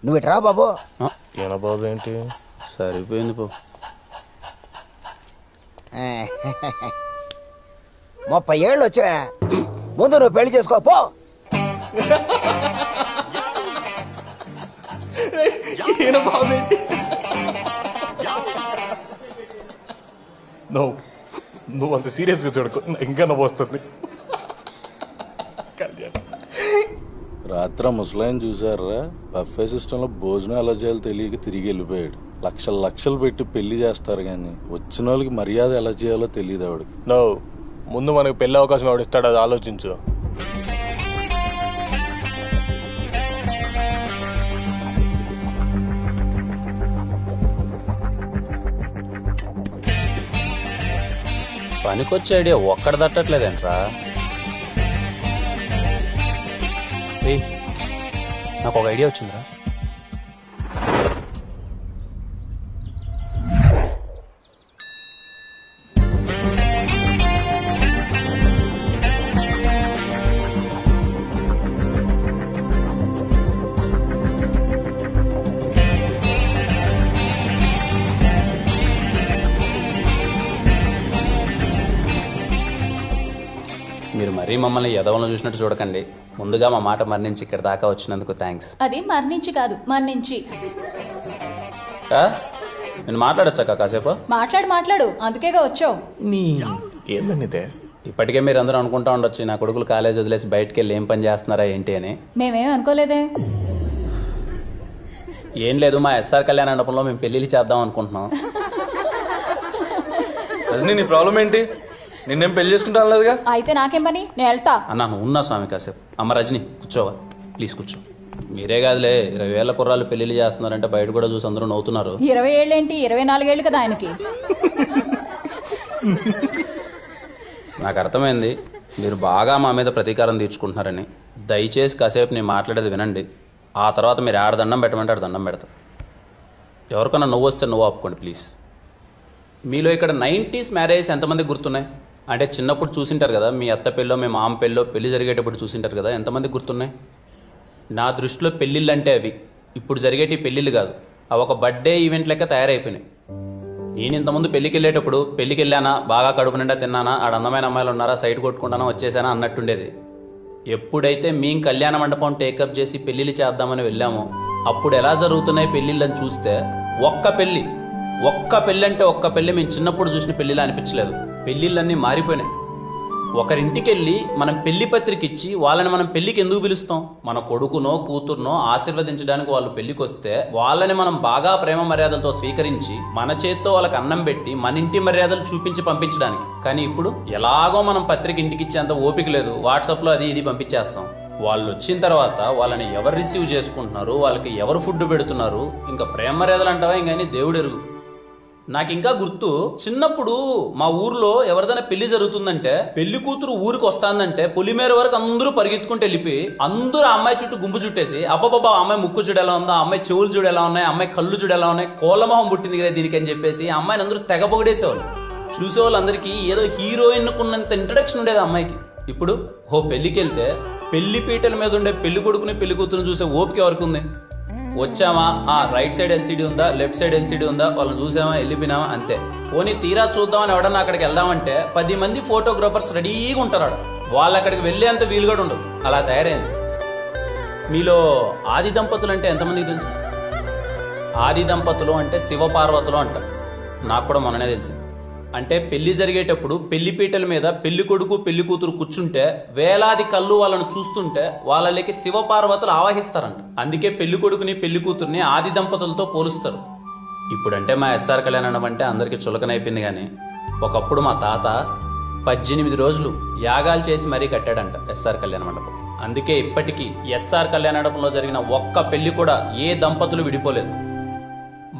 నువ్వు ఇట్రా బాబు. ఏనా బాబు ఏంటి సరిపోయింది పో. 30 ఏళ్ళు వచ్చా, ముందు నువ్వు పెళ్లి చేసుకో పో. ఏనా బాబు ఏంటి? నువ్వు అంత సీరియస్గా చూడకు, ఇంకా నవ్వు వస్తుంది. రాత్రి ముసలాయన చూసారా, బఫే సిస్టంలో భోజనం ఎలా చేయాలో తెలియక తిరిగి వెళ్ళిపోయాడు. లక్షలు పెట్టి పెళ్లి చేస్తారు కానీ వచ్చిన వాళ్ళకి మర్యాద ఎలా చేయాలో తెలియదు ఆవిడకి. ముందు మనకు పెళ్లి అవకాశం ఎవడిస్తాడు అది ఆలోచించు. పనికొచ్చే ఐడియా ఒక్కడ తట్టట్లేదేంట్రా. నాకు ఒక ఐడియా వచ్చిందిరా. మీరు మరీ మమ్మల్ని ఎదవలను చూసినట్టు చూడకండి. ముందుగా మా మాట మరణించి ఇక్కడ దాకా వచ్చినందుకు థ్యాంక్స్. అది మరణించి కాదు, మరణించి. నేను మాట్లాడొచ్చాక కాసేపు? మాట్లాడు, అందుకేగా వచ్చావు. ఏందనితే ఇప్పటికే మీరు అందరూ అనుకుంటా ఉండొచ్చు నా కొడుకులు కాలేజ్ వదిలేసి బయటకు వెళ్ళి ఏం పని చేస్తున్నారా ఏంటి అని. మేమేం అనుకోలేదే. ఏం లేదు, మా ఎస్ఆర్ కళ్యాణ మండపంలో మేము పెళ్లిళ్ళు చేద్దాం అనుకుంటున్నాం. రజనీ, నీ ప్రాబ్లం ఏంటి? నిన్నేం పెళ్లి చేసుకుంటాను లేదుగా. అయితే నాకేం పని, నేను వెళ్తా. అన్నా నువ్వు ఉన్నా స్వామి కాసేపు. అమ్మ రజని కూర్చోవా ప్లీజ్, కూర్చో. మీరే కాదులే 20 ఏళ్ల కుర్రాళ్ళు పెళ్లిళ్ళు చేస్తున్నారంటే బయట కూడా చూసి అందరూ నవ్వుతున్నారు. 20 ఏళ్ళేంటి, 24 ఏళ్ళు కదా ఆయనకి. నాకు అర్థమైంది మీరు బాగా మా మీద ప్రతీకారం తీర్చుకుంటున్నారని. దయచేసి కాసేపు నేను మాట్లాడేది వినండి. ఆ తర్వాత మీరు ఆడ దండం పెట్టమంటే ఆడ దండం పెడతాం. ఎవరికన్నా నువ్వు వస్తే నువ్వు ఆపుకోండి ప్లీజ్. మీలో ఇక్కడ 90s మ్యారేజ్ ఎంతమంది గుర్తున్నాయి? అంటే చిన్నప్పుడు చూసింటారు కదా, మీ అత్త పెళ్ళో మీ మామ పెళ్ళో పెళ్లి జరిగేటప్పుడు చూసింటారు కదా, ఎంతమంది గుర్తున్నాయి? నా దృష్టిలో పెళ్ళిళ్ళు అంటే అవి ఇప్పుడు జరిగేటి పెళ్ళిళ్ళు కాదు, అవి ఒక బర్త్డే ఈవెంట్ లెక్క తయారైపోయినాయి. నేను ఇంతకుముందు పెళ్ళికి వెళ్ళేటప్పుడు పెళ్ళికి వెళ్ళానా, బాగా కడుపు నిండా తిన్నానా, ఆడ అందమైన అమ్మాయిలు ఉన్నారా, సైట్ కొట్టుకుంటానా, వచ్చేసానా అన్నట్టుండేది. ఎప్పుడైతే మేము కళ్యాణ మండపం టేకప్ చేసి పెళ్ళిళ్ళు చేద్దామని వెళ్ళామో అప్పుడు ఎలా జరుగుతున్నాయి పెళ్ళిళ్ళని చూస్తే ఒక్క పెళ్ళి అంటే ఒక్క పెళ్ళి మేము చిన్నప్పుడు చూసిన పెళ్ళిలా అనిపించలేదు. పెళ్ళిళ్ళన్నీ మారిపోయినాయి. ఒకరింటికి వెళ్ళి మనం పెళ్లి పత్రిక ఇచ్చి వాళ్ళని మనం పెళ్లికి ఎందుకు పిలుస్తాం? మన కొడుకునో కూతురునో ఆశీర్వదించడానికి వాళ్ళు పెళ్లికి వస్తే వాళ్ళని మనం బాగా ప్రేమ మర్యాదలతో స్వీకరించి మన చేత్తో వాళ్ళకి అన్నం పెట్టి మన ఇంటి మర్యాదలు చూపించి పంపించడానికి. కానీ ఇప్పుడు ఎలాగో మనం పత్రిక ఇంటికి ఇచ్చేంత ఓపిక లేదు, వాట్సాప్లో అది ఇది పంపించేస్తాం. వాళ్ళు వచ్చిన తర్వాత వాళ్ళని ఎవరు రిసీవ్ చేసుకుంటున్నారు, వాళ్ళకి ఎవరు ఫుడ్ పెడుతున్నారు, ఇంకా ప్రేమ మర్యాదలు అంటావా ఇంకని దేవుడు ఎరుగు. నాకు ఇంకా గుర్తు, చిన్నప్పుడు మా ఊర్లో ఎవరిదైనా పెళ్లి జరుగుతుందంటే పెళ్లి కూతురు ఊరికి వస్తాందంటే పొలిమేర వరకు అందరూ పరిగెత్తుకుంటూ వెళ్ళిపోయి అందరూ ఆ అమ్మాయి చుట్టూ గుంపు చుట్టేసి అబ్బాబా అమ్మాయి ముక్కు చూడు ఎలా ఉందా, అమ్మాయి చెవులు చూడు ఎలా ఉన్నాయి, అమ్మాయి కళ్ళు చూడు ఎలా ఉన్నాయి, కోళ్ళమొహం పుట్టింది కదా దీనికి అని చెప్పేసి అమ్మాయిని అందరూ తెగ పొగిడేసేవాళ్ళు. చూసేవాళ్ళందరికీ ఏదో హీరోయిన్ కున్నంత ఇంట్రడక్షన్ ఉండేది అమ్మాయికి. ఇప్పుడు పెళ్లికి వెళ్తే పెళ్లి పీటల మీద ఉండే పెళ్లి కొడుకుని పెళ్లి కూతురుని చూసే ఓపిక ఎవరికి ఉంది? వచ్చామా, రైట్ సైడ్ ఎల్సీడీ ఉందా, లెఫ్ట్ సైడ్ ఎల్సీడీ ఉందా, వాళ్ళని చూసామా, వెళ్ళిపోయినామా అంతే. పోనీ తీరా చూద్దామని ఎవడన్నా అక్కడికి వెళ్దామంటే 10 మంది ఫోటోగ్రాఫర్స్ రెడీగా ఉంటారు. వాళ్ళు అక్కడికి వెళ్ళేంత వీలు కూడా ఉండదు, అలా తయారైంది. మీలో ఆది దంపతులు అంటే ఎంతమందికి తెలుసు? ఆది దంపతులు అంటే శివపార్వతులు అంటారు. నాకు కూడా మొన్ననే తెలిసింది. అంటే పెళ్లి జరిగేటప్పుడు పెళ్లి పీటల మీద పెళ్లి కొడుకు పెళ్లి కూతురు కూర్చుంటే వేలాది కళ్ళు వాళ్ళను చూస్తుంటే వాళ్ళకి శివపార్వతులు ఆవాహిస్తారంట. అందుకే పెళ్లి కొడుకుని పెళ్లి కూతుర్ని ఆది దంపతులతో పోలుస్తారు. ఇప్పుడంటే మా ఎస్ఆర్ కళ్యాణం అంటే అందరికీ చులకనైపోయింది. కానీ ఒకప్పుడు మా తాత 18 రోజులు యాగాలు చేసి మరీ కట్టాడంట ఎస్ఆర్ కళ్యాణ మండపం. అందుకే ఇప్పటికీ ఎస్ఆర్ కళ్యాణ మండపంలో జరిగిన ఒక్క పెళ్లి కూడా ఏ దంపతులు విడిపోలేదు.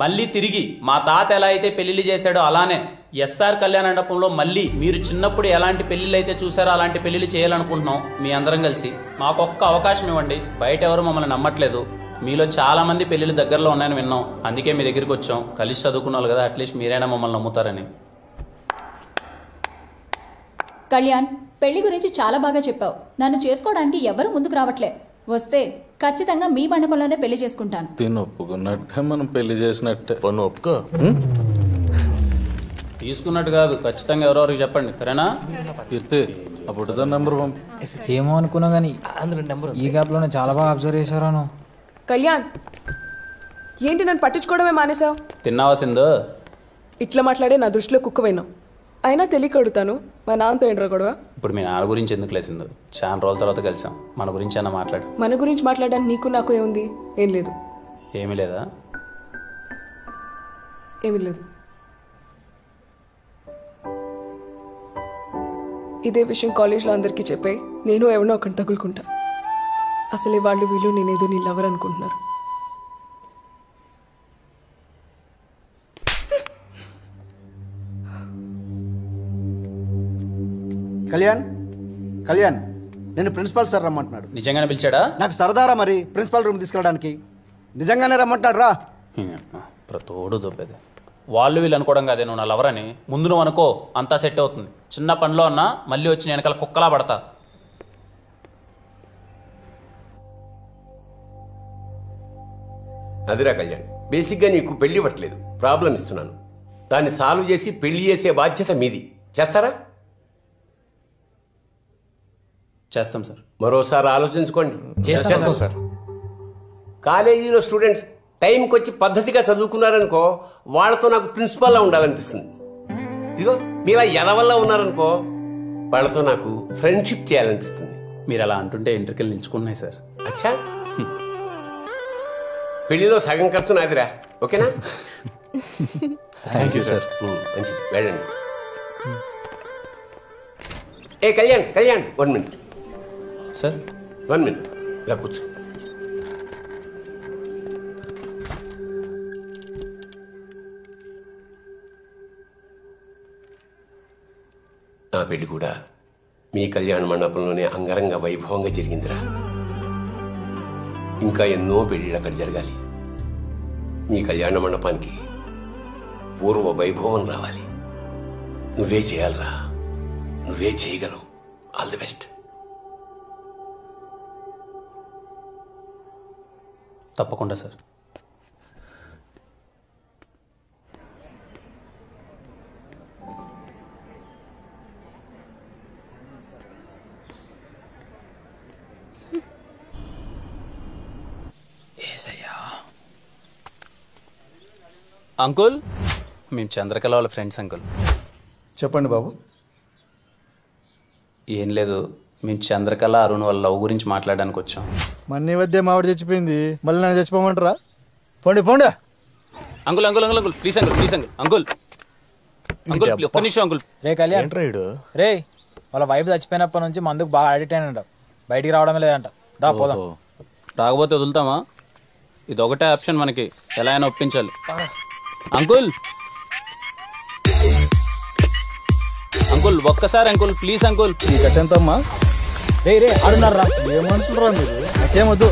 మళ్ళీ తిరిగి మా తాత ఎలా అయితే పెళ్లిళ్ళు చేశాడో అలానే ఎస్ఆర్ కళ్యాణ మండపంలో మళ్ళీ మీరు చిన్నప్పుడు ఎలాంటి పెళ్లిళ్ళు అయితే చూసారో అలాంటి పెళ్లిళ్ళు చేయాలనుకుంటున్నాం. మీ అందరం కలిసి మాకొక్క అవకాశం ఇవ్వండి. బయట ఎవరు మమ్మల్ని నమ్మట్లేదు. మీలో చాలా మంది పెళ్లిళ్ళు దగ్గరలో ఉన్నాయని విన్నాం, అందుకే మీ దగ్గరికి వచ్చాం. కలిసి చదువుకున్నాం కదా, అట్లీస్ట్ మీరైనా మమ్మల్ని నమ్ముతారని. కళ్యాణ్, పెళ్లి గురించి చాలా బాగా చెప్పావు. నన్ను చేసుకోవడానికి ఎవరు ముందుకు రావట్లే. వస్తే ఖచ్చితంగా మీ మండపంలోనే పెళ్లి చేసుకుంటాను. తిని ఒప్పుకున్నట్టే మనం పెళ్లి చేసినట్టే. పన్ను ఒప్పుకో. తీసుకున్నట్టు కాదు, ఖచ్చితంగా ఎవరెవరికి చెప్పండి, సరేనా? కీర్తి అప్పుడు నెంబర్ పంపు. ఏమో అనుకున్నా కానీ ఈ గ్యాప్లోనే చాలా బాగా అబ్జర్వ్ చేశారాను. కళ్యాణ్, ఏంటి నన్ను పట్టించుకోవడమే మానేసావు? తిన్నావా సింధు? ఇట్లా మాట్లాడే నా దృష్టిలో కుక్కవైనావు. అయినా తెలియక అడుగుతాను, మా నాన్నతో ఏంట్రా గొడవ? ఇప్పుడు మీ నాన్న గురించి ఎందుకు లేసిందో, చాలా రోజుల తర్వాత కలిసాం, మన గురించి అన్న మాట్లాడు. మన గురించి మాట్లాడడానికి నీకు నాకు ఏముంది? ఏం లేదు. ఏమీ లేదా? ఏమీ లేదు. ఇదే విషయం కాలేజ్లో అందరికీ చెప్పాయి, నేను ఎవరినో ఒకటి తగులుకుంటా. అసలే వాళ్ళు వీళ్ళు నేనేదో నీ లవర్ అనుకుంటున్నారు. కళ్యాణ్, కళ్యాణ్, నేను ప్రిన్సిపాల్ సార్ రమ్మంటున్నాడు. నిజంగానే పిలిచాడా? నాకు సరదారా మరి ప్రిన్సిపాల్ రూమ్ తీసుకెళ్ళడానికి. నిజంగానే రమ్మంటున్నాడు రా. తోడు దొబ్బేది. వాళ్ళు వీళ్ళు అనుకోవడం కాదే నువ్వు నా లవర్ అని. ముందు నువ్వు అనుకో, అంతా సెట్ అవుతుంది. చిన్న పనిలో అన్నా మళ్ళీ వచ్చి నేను వెనకాల కుక్కలా పడతా. అదిరా కళ్యాణ్, బేసిక్గా నీకు పెళ్లి ఇవ్వట్లేదు, ప్రాబ్లం ఇస్తున్నాను. దాన్ని సాల్వ్ చేసి పెళ్లి చేసే బాధ్యత మీది. చేస్తారా? చేస్తాం సార్. మరోసారి ఆలోచించుకోండి. చేస్తాం సార్. కాలేజీలో స్టూడెంట్స్ టైంకి వచ్చి పద్ధతిగా చదువుకున్నారనుకో, వాళ్ళతో నాకు ప్రిన్సిపాల్లా ఉండాలనిపిస్తుంది. ఇదిగో మీలా ఎదవల్లా ఉన్నారనుకో, వాళ్ళతో నాకు ఫ్రెండ్షిప్ చేయాలనిపిస్తుంది. మీరు అలా అంటుంటే ఎంట్రికలు నిల్చుకున్నాయి సార్. అచ్చా, పెళ్లిలో సగం ఖర్చు నాదిరా, ఓకేనా? Thank you sir. మంచిది, వెళ్ళండి. ఏ Kalyan, Kalyan 1 minute sir. 1 minute, ఇలా కూర్చో. నా పెళ్లి కూడా మీ కళ్యాణ మండపంలోనే అంగరంగ వైభవంగా జరిగిందిరా. ఇంకా ఎన్నో పెళ్లిళ్ళు అక్కడ జరగాలి. మీ కళ్యాణ మండపానికి పూర్వ వైభవం రావాలి. నువ్వే చేయాలరా, నువ్వే చేయగలవు. All the best. తప్పకుండా సార్. అంకుల్, మేము చంద్రకళ వాళ్ళ ఫ్రెండ్స్ అంకుల్. చెప్పండి బాబు. ఏం లేదు, మేము చంద్రకళ అరుణ్ వాళ్ళ లవ్ గురించి మాట్లాడడానికి వచ్చాం. మన్ని వద్దే మావిడ చచ్చిపోయింది, మళ్ళీ నన్ను చచ్చిపోమంటారా? పోండి పోండి. Uncle uncle uncle uncle please uncle, please uncle, uncle uncle ఒక్క నిమిషం అంకుల్. రే కళ్యాణ్, ఏంట్రాయుడు? రే వాళ్ళ వైఫ్ చచ్చిపోయినప్పటి నుంచి మందుకు బాగా అడిక్ట్ అయినంట, బయటికి రావడమే లేదంట. దా పోదాం. రాకపోతే వదులుతామా? ఇది ఒకటే ఆప్షన్ మనకి, ఎలా అయినా ఒప్పించాలి. అంకుల్ అంకుల్ ఒక్కసారి అంకుల్, ప్లీజ్ అంకుల్. ఈ కట్టెంతమ్మా? రే రే ఆడున్నారా? ఏ మనుషులు రా మీరు, నాకేమొద్దు.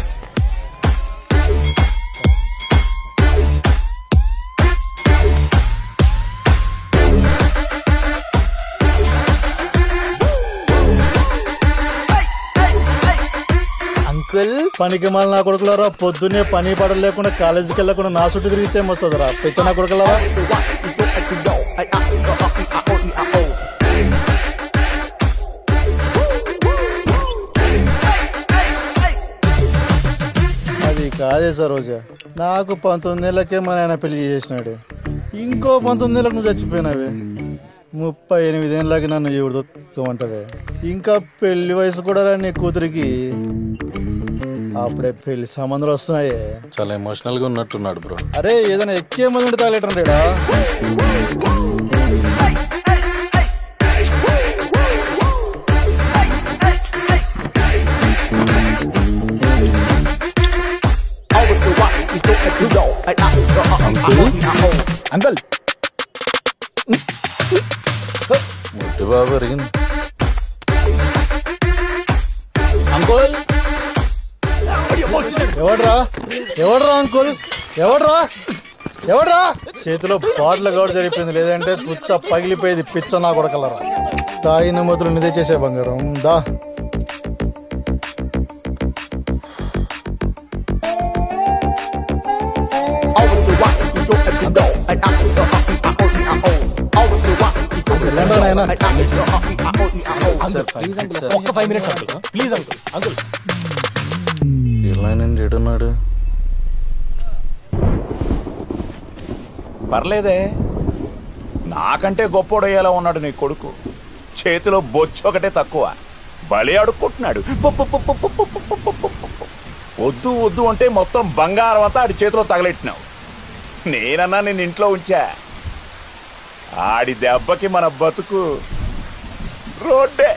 అంకుల్ పనికి మళ్ళీ నా కొడుకులారా, పొద్దున్నే పని పడలు లేకుండా కాలేజీకి వెళ్ళకుండా నా చుట్టూ తిరిగితే వస్తుందిరా పెచ్చ నా కొడుకులారా. అది కాదే సరోజా, నాకు 19 ఏళ్ళకే మా నాయన పెళ్లి చేసినాడు. ఇంకో 19 ఏళ్ళకి నువ్వు చచ్చిపోయినావే. 38 ఏళ్ళకి నన్ను ఎవడు దొక్కమంటావే. ఇంకా పెళ్లి వయసు కూడా రా నీ కూతురికి. అప్పుడే పెళ్లి సంబంధాలు వస్తున్నాయే. చాలా ఎమోషనల్ గా ఉన్నట్టున్నాడు బ్రో. అరే ఏదైనా ఎక్కే మంది తాగలేటండా. అంకుల్ ముట్టి బాబు ఎరిగింది. అంకుల్ ఎవడ్రా ఎవడ్రా అంకుల్, ఎవడ్రా ఎవడ్రా? చేతిలో బాటిల్ గౌడ జరిగిపోయింది, లేదంటే పుచ్చ పగిలిపోయేది పిచ్చ నా కొడకలరా. తాగిన మొదలు నిదే చేసే బంగారం దా. నాయన. ఒక్క 5 minutes uncle please uncle uncle. ఇలా నేను చెడున్నాడు. పర్లేదే, నాకంటే గొప్పోడయ్యేలా ఉన్నాడు నీ కొడుకు. చేతిలో బొచ్చు ఒకటే తక్కువ, బలి అడుక్కుంటున్నాడు. వద్దు వద్దు అంటే మొత్తం బంగారం అంతా ఆడి చేతిలో తగలెట్టినావు. నేనన్నా నేను ఇంట్లో ఉంచా. ఆడి దెబ్బకి మన బతుకు రోడ్డే.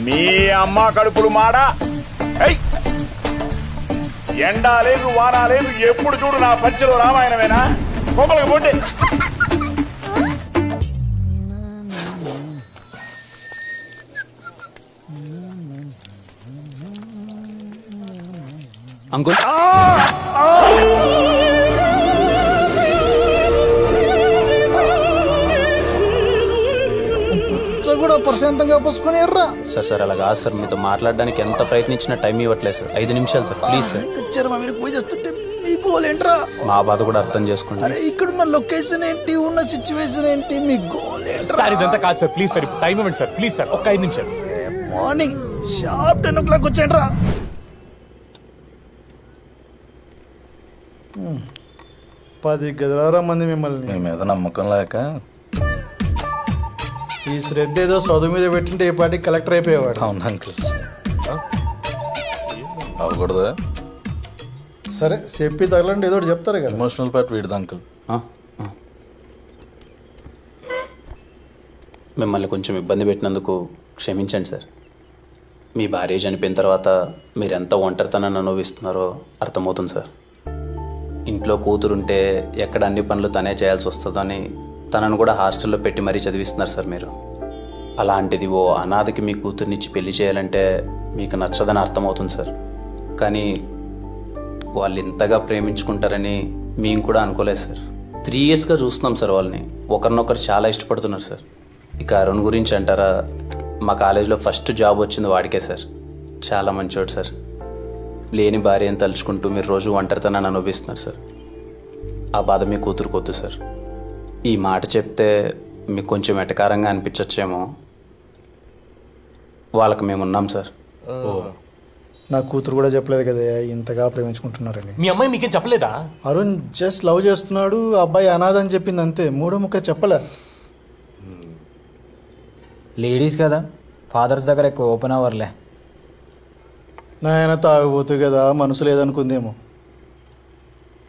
మీ అమ్మ కడుపులు మాడా. ఎండా లేదు వానా లేదు, ఎప్పుడు చూడు నా పంచలో రామాయణమేనా? కొమ్మలకు పోండి. అంకుల్ కూడా ప్రశాంతంగా పోసుకొని ఎర్రా. సార్ సార్ అలా కాదు సార్, మీతో మాట్లాడడానికి ఎంత ప్రయత్నించినా టైం ఇవ్వట్లేదు సార్. 5 నిమిషాలు సార్ ప్లీజ్ సార్. మీరు పూజ చేస్తుంటే మీ గోల్ ఏంట్రా? మా బాధ కూడా అర్థం చేసుకుంటారు. ఇక్కడున్న లొకేషన్ ఏంటి, ఉన్న సిచ్యువేషన్ ఏంటి, మీ గోల్ ఏంటి? సార్ ఇదంతా కాదు సార్, ప్లీజ్ సార్ టైం ఇవ్వండి సార్, ప్లీజ్ సార్ ఒక్క 5 నిమిషాలు. మార్నింగ్ షార్ప్ 10 o'clock వచ్చేయండి రా. 10 గదిలారా మంది మిమ్మల్ని. మీ మీద నమ్మకం లేక ఈ శ్రద్ధ ఏదో చదువు మీద పెట్టింటే ఏ పార్టీ కలెక్టర్ అయిపోయేవాడు. అవును అంకుల్. అవ్వకూడదా? సరే చెప్పి తగలండి, ఏదో చెప్తారు కదా. ఎమోషనల్ పార్ట్ వీడిది అంకుల్. మిమ్మల్ని కొంచెం ఇబ్బంది పెట్టినందుకు క్షమించండి సార్. మీ భార్య చనిపోయిన తర్వాత మీరెంత ఒంటరితనాన్ని అనుభవిస్తున్నారో అర్థమవుతుంది సార్. ఇంట్లో కూతురుంటే ఎక్కడ అన్ని పనులు తనే చేయాల్సి వస్తుందని తనను కూడా హాస్టల్లో పెట్టి మరీ చదివిస్తున్నారు సార్ మీరు. అలాంటిది ఓ అనాథకి మీ కూతుర్నిచ్చి పెళ్లి చేయాలంటే మీకు నచ్చదని అర్థమవుతుంది సార్. కానీ వాళ్ళు ఇంతగా ప్రేమించుకుంటారని మేము కూడా అనుకోలేదు సార్. 3 yearsగా చూస్తున్నాం సార్ వాళ్ళని. ఒకరినొకరు చాలా ఇష్టపడుతున్నారు సార్. ఇక అరుణ్ గురించి అంటారా, మా కాలేజీలో ఫస్ట్ జాబ్ వచ్చింది వాడికే సార్. చాలా మంచివాడు సార్. లేని భార్యను తలుచుకుంటూ మీరు రోజు ఒంటరితనాన్ని అనుభవిస్తున్నారు సార్. ఆ బాధ మీ కూతురుకొద్దు సార్. ఈ మాట చెప్తే మీకు కొంచెం ఎటకారంగా అనిపించచ్చేమో, వాళ్ళకి మేము ఉన్నాం సార్. నా కూతురు కూడా చెప్పలేదు కదా ఇంతగా ప్రేమించుకుంటున్నారని. మీ అమ్మాయి మీకేం చెప్పలేదా? అరుణ్ జస్ట్ లవ్ చేస్తున్నాడు, అబ్బాయి అనాథ అని చెప్పింది అంతే. మూడో ముక్క చెప్పలే. లేడీస్ కదా, ఫాదర్స్ దగ్గర ఎక్కువ ఓపెన్ అవర్లే. నాయన తాగబోతు కదా, మనసు లేదనుకుందేమో.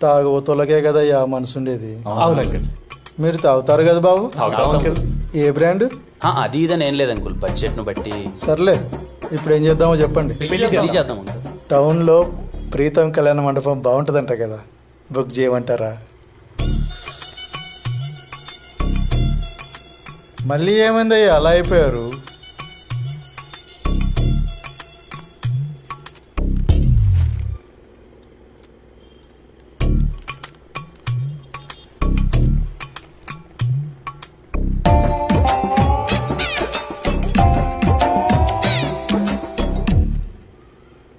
తాగబోతులకే కదా ఆ మనసు ఉండేది. మీరు తాగుతారు కదా బాబు? ఏ బ్రాండ్? అది ఇదని ఏం లేదు అంకుల్, బడ్జెట్ను బట్టి. సర్లే, ఇప్పుడు ఏం చేద్దామో చెప్పండి. చేద్దాం. టౌన్లో ప్రీతం కళ్యాణ మండపం బాగుంటుందంట కదా, బుక్ చేయమంటారా? మళ్ళీ ఏమైందయ్యా అలా అయిపోయారు?